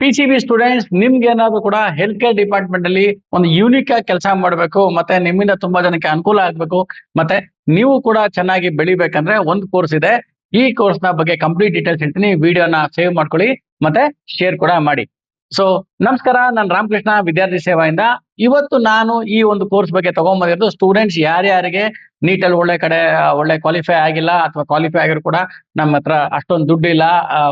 PCB students ನಿಮ್ಗೆ ಏನಾದ್ರು ಕೂಡ ಹೆಲ್ತ್ ಕೇರ್ ಡಿಪಾರ್ಟ್ಮೆಂಟ್ ಅಲ್ಲಿ ಒಂದು ಯೂನಿಕ್ ಆಗಿ ಕೆಲಸ ಮಾಡಬೇಕು, ಮತ್ತೆ ನಿಮ್ಮಿಂದ ತುಂಬಾ ಜನಕ್ಕೆ ಅನುಕೂಲ ಆಗ್ಬೇಕು, ಮತ್ತೆ ನೀವು ಕೂಡ ಚೆನ್ನಾಗಿ ಬೆಳಿಬೇಕಂದ್ರೆ ಒಂದು ಕೋರ್ಸ್ ಇದೆ. ಈ ಕೋರ್ಸ್ ನ ಬಗ್ಗೆ ಕಂಪ್ಲೀಟ್ ಡೀಟೇಲ್ಸ್ ಹೇಳ್ತೀನಿ. ವಿಡಿಯೋನ ಸೇವ್ ಮಾಡ್ಕೊಳ್ಳಿ ಮತ್ತೆ ಶೇರ್ ಕೂಡ ಮಾಡಿ. ಸೊ ನಮಸ್ಕಾರ, ನಾನು ರಾಮಕೃಷ್ಣ ವಿದ್ಯಾರ್ಥಿ ಸೇವಾಯಿಂದ. ಇವತ್ತು ನಾನು ಈ ಒಂದು ಕೋರ್ಸ್ ಬಗ್ಗೆ ತಗೊಂಡ್ಬಂದಿರೋದು ಸ್ಟೂಡೆಂಟ್ಸ್ ಯಾರ್ಯಾರಿಗೆ ನೀಟಲ್ಲಿ ಒಳ್ಳೆ ಕ್ವಾಲಿಫೈ ಆಗಿಲ್ಲ ಅಥವಾ ಕ್ವಾಲಿಫೈ ಆಗಿರೋ ಕೂಡ ನಮ್ಮ ಹತ್ರ ಅಷ್ಟೊಂದು ದುಡ್ಡು ಇಲ್ಲ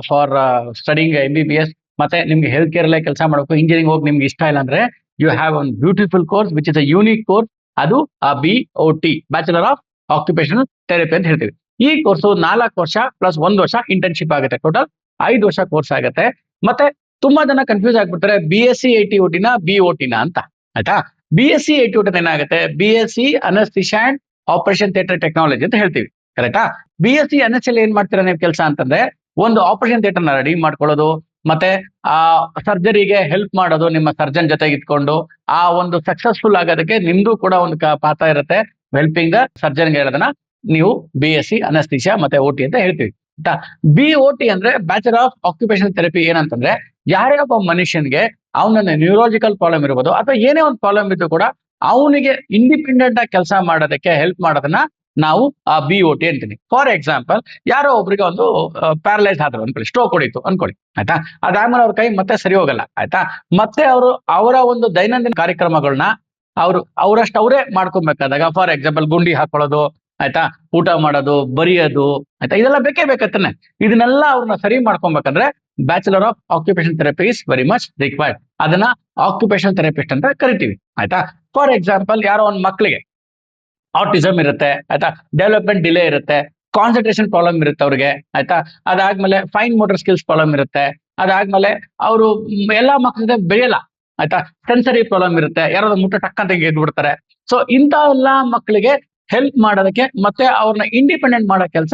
ಫಾರ್ ಸ್ಟಡಿಂಗ್ MBBS, ಮತ್ತೆ ನಿಮ್ಗೆ ಹೆಲ್ತ್ ಕೇರ್ ಅಲ್ಲೇ ಕೆಲಸ ಮಾಡಬೇಕು, ಇಂಜಿನಿಯರಿಂಗ್ ಹೋಗಿ ನಿಮ್ಗೆ ಇಷ್ಟ ಇಲ್ಲ ಅಂದ್ರೆ you have one beautiful course which is a unique course. ಅದು BOT, bachelor of occupational therapy ಅಂತ ಹೇಳ್ತೀವಿ. ಈ ಕೋರ್ಸ್ 4 ವರ್ಷ ಪ್ಲಸ್ 1 ವರ್ಷ ಇಂಟರ್ನ್ಶಿಪ್ ಆಗುತ್ತೆ. ಟೋಟಲ್ 5 ವರ್ಷ ಕೋರ್ಸ್ ಆಗುತ್ತೆ. ಮತ್ತೆ ತುಂಬಾ ಜನ ಕನ್ಫ್ಯೂಸ್ ಆಗ್ಬಿಡ್ತಾರೆ BSc ATOT ನ BOT ನ ಅಂತ. ಆಯ್ತಾ? BSc ATOT ಏನಾಗುತ್ತೆ, BSc anaesthesia and operation theatre technology ಅಂತ ಹೇಳ್ತೀವಿ. ಕರೆಕ್ಟಾ? BSc NSL ಏನ್ ಮಾಡ್ತೀರಾ ನೀವು ಕೆಲಸ ಅಂತಂದ್ರೆ, ಒಂದು ಆಪರೇಷನ್ ಥಿಯೇಟರ್ ನ ರೆಡಿ ಮಾಡ್ಕೊಳ್ಳೋದು, ಮತ್ತೆ ಆ ಸರ್ಜರಿಗೆ ಹೆಲ್ಪ್ ಮಾಡೋದು, ನಿಮ್ಮ ಸರ್ಜನ್ ಜೊತೆಗೆ ಇಟ್ಕೊಂಡು ಆ ಒಂದು ಸಕ್ಸಸ್ಫುಲ್ ಆಗೋದಕ್ಕೆ ನಿಮ್ದು ಕೂಡ ಒಂದು ಪಾತ್ರ ಇರುತ್ತೆ. ಹೆಲ್ಪಿಂಗ್ ದ ಸರ್ಜನ್ ಹೇಳೋದನ್ನ ನೀವು BSc ಅನಸ್ಥಿಷಿಯಾ ಮತ್ತೆ OT ಅಂತ ಹೇಳ್ತೀವಿ. ಆಯ್ತಾ? BOT ಅಂದ್ರೆ ಬ್ಯಾಚುಲರ್ ಆಫ್ ಆಕ್ಯುಪೇಷನಲ್ ಥೆರಪಿ. ಏನಂತಂದ್ರೆ, ಯಾರೇ ಒಬ್ಬ ಮನುಷ್ಯನ್ಗೆ ಅವನ ನ್ಯೂರಾಲಜಿಕಲ್ ಪ್ರಾಬ್ಲಮ್ ಇರ್ಬೋದು ಅಥವಾ ಏನೇ ಒಂದು ಪ್ರಾಬ್ಲಮ್ ಇದ್ದು ಕೂಡ ಅವನಿಗೆ ಇಂಡಿಪೆಂಡೆಂಟ್ ಆಗಿ ಕೆಲಸ ಮಾಡೋದಕ್ಕೆ ಹೆಲ್ಪ್ ಮಾಡೋದನ್ನ ನಾವು BOT ಅಂತೀನಿ. ಫಾರ್ ಎಕ್ಸಾಂಪಲ್, ಯಾರೋ ಒಬ್ರಿಗೆ ಒಂದು ಪ್ಯಾರಲೈಸ್ ಆದ್ರು ಅನ್ಕೊಳ್ಳಿ, ಸ್ಟ್ರೋಕ್ ಹೊಡಿತು ಅನ್ಕೊಳ್ಳಿ. ಆಯ್ತಾ? ಅದಾದ್ಮೇಲೆ ಅವ್ರ ಕೈ ಮತ್ತೆ ಸರಿ ಹೋಗಲ್ಲ. ಆಯ್ತಾ? ಮತ್ತೆ ಅವರ ಒಂದು ದೈನಂದಿನ ಕಾರ್ಯಕ್ರಮಗಳನ್ನ ಅವರಷ್ಟು ಅವರೇ ಮಾಡ್ಕೊಬೇಕಾದಾಗ, ಫಾರ್ ಎಕ್ಸಾಂಪಲ್ ಗುಂಡಿ ಹಾಕೊಳ್ಳೋದು, ಆಯ್ತಾ, ಊಟ ಮಾಡೋದು, ಬರೆಯೋದು, ಆಯ್ತಾ, ಇದೆಲ್ಲ ಬೇಕೇ ಬೇಕತ್ತಾನೆ. ಇದನ್ನೆಲ್ಲ ಅವ್ರನ್ನ ಸರಿ ಮಾಡ್ಕೊಬೇಕಂದ್ರೆ bachelor of occupation therapy is very much required. ಅದನ್ನ ಆಕ್ಯುಪೇಷನ್ ಥೆರಪಿಸ್ಟ್ ಅಂತ ಕರಿತೀವಿ. ಆಯ್ತಾ? ಫಾರ್ ಎಕ್ಸಾಂಪಲ್, ಯಾರೋ ಒಂದ್ ಮಕ್ಳಿಗೆ ಆಟಿಸಮ್ ಇರುತ್ತೆ, ಆಯ್ತಾ, ಡೆವಲಪ್ಮೆಂಟ್ ಡಿಲೇ ಇರುತ್ತೆ, ಕಾನ್ಸಂಟ್ರೇಷನ್ ಪ್ರಾಬ್ಲಮ್ ಇರುತ್ತೆ ಅವ್ರಿಗೆ. ಆಯ್ತಾ? ಅದಾದ್ಮೇಲೆ ಫೈನ್ ಮೋಟರ್ ಸ್ಕಿಲ್ಸ್ ಪ್ರಾಬ್ಲಮ್ ಇರುತ್ತೆ. ಅದಾದ್ಮೇಲೆ ಅವರು ಎಲ್ಲಾ ಮಕ್ಕಳ ಬೆಳೆಯಲ್ಲ. ಆಯ್ತಾ? ಸೆನ್ಸರಿ ಪ್ರಾಬ್ಲಮ್ ಇರುತ್ತೆ, ಯಾರಾದ್ರೂ ಮುಟ್ಟ ಟಕ್ ಅಂತ ಗೆದ್ಬಿಡ್ತಾರೆ. ಸೊ ಇಂಥ ಎಲ್ಲಾ ಮಕ್ಕಳಿಗೆ ಹೆಲ್ಪ್ ಮಾಡೋದಕ್ಕೆ ಮತ್ತೆ ಅವ್ರನ್ನ ಇಂಡಿಪೆಂಡೆಂಟ್ ಮಾಡೋ ಕೆಲಸ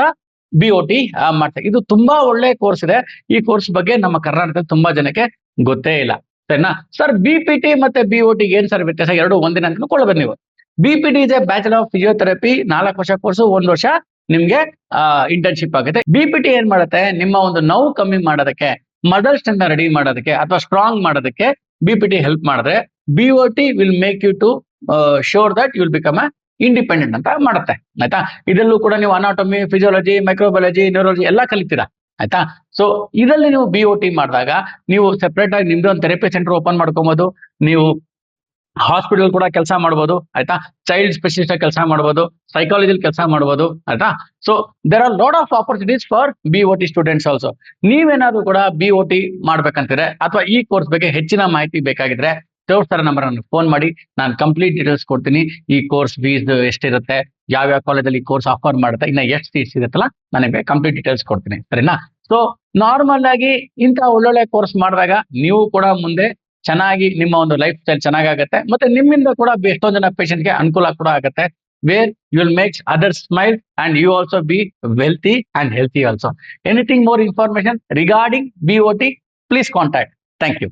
BOT ಮಾಡ್ತಾರೆ. ಇದು ತುಂಬಾ ಒಳ್ಳೆ ಕೋರ್ಸ್ ಇದೆ. ಈ ಕೋರ್ಸ್ ಬಗ್ಗೆ ನಮ್ಮ ಕರ್ನಾಟಕದಲ್ಲಿ ತುಂಬಾ ಜನಕ್ಕೆ ಗೊತ್ತೇ ಇಲ್ಲ. ಸರಿನಾ ಸರ್? BPT ಮತ್ತೆ BOT ಏನ್ ಸರ್ ವ್ಯತ್ಯಾಸ? ಎರಡು ಒಂದಿನ ಅಂತ ಕೊಳ್ಳಬೇಕು ನೀವು. BPT ಇದೆ ಬ್ಯಾಚುಲರ್ ಆಫ್ ಫಿಸಿಯೋಥೆರಪಿ, 4 ವರ್ಷ ಕೋರ್ಸು, 1 ವರ್ಷ ನಿಮ್ಗೆ ಇಂಟರ್ನ್ಶಿಪ್ ಆಗುತ್ತೆ. BPT ಏನ್ ಮಾಡುತ್ತೆ, ನಿಮ್ಮ ಒಂದು ನೋವು ಕಮ್ಮಿ ಮಾಡೋದಕ್ಕೆ, ಮದರ್ ಸ್ಟ್ರೆಂತ್ ರೆಡಿ ಮಾಡೋದಕ್ಕೆ ಅಥವಾ ಸ್ಟ್ರಾಂಗ್ ಮಾಡೋದಕ್ಕೆ BPT ಹೆಲ್ಪ್ ಮಾಡಿದ್ರೆ, BOT will make you to sure that you will become a independent ಅಂತ ಮಾಡುತ್ತೆ. ಆಯ್ತಾ? ಇದರಲ್ಲೂ ಕೂಡ ನೀವು ಅನಾಟಮಿ, ಫಿಸಿಯಾಲಜಿ, ಮೈಕ್ರೋಬಯಾಲಜಿ, ನ್ಯೂರಾಲಜಿ ಎಲ್ಲ ಕಲಿತೀರಾ. ಆಯ್ತಾ? ಸೊ ಇದರಲ್ಲಿ ನೀವು BOT ಮಾಡಿದಾಗ ನೀವು ಸೆಪರೇಟ್ ಆಗಿ ನಿಮ್ದು ಒಂದು ಥೆರಪಿ ಸೆಂಟರ್ ಓಪನ್ ಮಾಡ್ಕೊಬಹುದು. ನೀವು ಹಾಸ್ಪಿಟಲ್ ಕೂಡ ಕೆಲಸ ಮಾಡ್ಬೋದು. ಆಯ್ತಾ? ಚೈಲ್ಡ್ ಸ್ಪೆಷಲಿಸ್ಟ್ ಕೆಲಸ ಮಾಡ್ಬೋದು, ಸೈಕಾಲಜಿಲಿ ಕೆಲಸ ಮಾಡ್ಬೋದು. ಆಯ್ತಾ? So there are lot of opportunities for BOT students also. ನೀವೇನಾದ್ರೂ ಕೂಡ BOT ಮಾಡ್ಬೇಕಂತಿದ್ರೆ ಅಥವಾ ಈ ಕೋರ್ಸ್ ಬಗ್ಗೆ ಹೆಚ್ಚಿನ ಮಾಹಿತಿ ಬೇಕಾಗಿದ್ರೆ ತೋರಿಸ್ತಾರೆ ನಂಬರ್ ನನಗೆ ಫೋನ್ ಮಾಡಿ, ನಾನು ಕಂಪ್ಲೀಟ್ ಡೀಟೇಲ್ಸ್ ಕೊಡ್ತೀನಿ. ಈ ಕೋರ್ಸ್ ಫೀಸ್ ಎಷ್ಟಿರುತ್ತೆ, ಯಾವ್ಯಾವ ಕಾಲೇಜಲ್ಲಿ ಈ ಕೋರ್ಸ್ ಆಫರ್ ಮಾಡುತ್ತೆ, ಇನ್ನ ಎಷ್ಟು ಸೀಟ್ಸ್ ಇರುತ್ತಲ್ಲ, ನನಗೆ ಕಂಪ್ಲೀಟ್ ಡೀಟೇಲ್ಸ್ ಕೊಡ್ತೀನಿ. ಸರಿನಾ? ಸೊ ನಾರ್ಮಲ್ ಆಗಿ ಇಂಥ ಒಳ್ಳೊಳ್ಳೆ ಕೋರ್ಸ್ ಮಾಡಿದಾಗ ನೀವು ಕೂಡ ಮುಂದೆ ಚೆನ್ನಾಗಿ ನಿಮ್ಮ ಒಂದು ಲೈಫ್ ಸ್ಟೈಲ್ ಚೆನ್ನಾಗಾಗತ್ತೆ, ಮತ್ತೆ ನಿಮ್ಮಿಂದ ಕೂಡ ಎಷ್ಟೊಂದು ಜನ ಪೇಷಂಟ್ಗೆ ಅನುಕೂಲ ಕೂಡ ಆಗುತ್ತೆ. Where you will make others smile and you also be wealthy and healthy also. Anything more information regarding BOT, please contact. Thank you.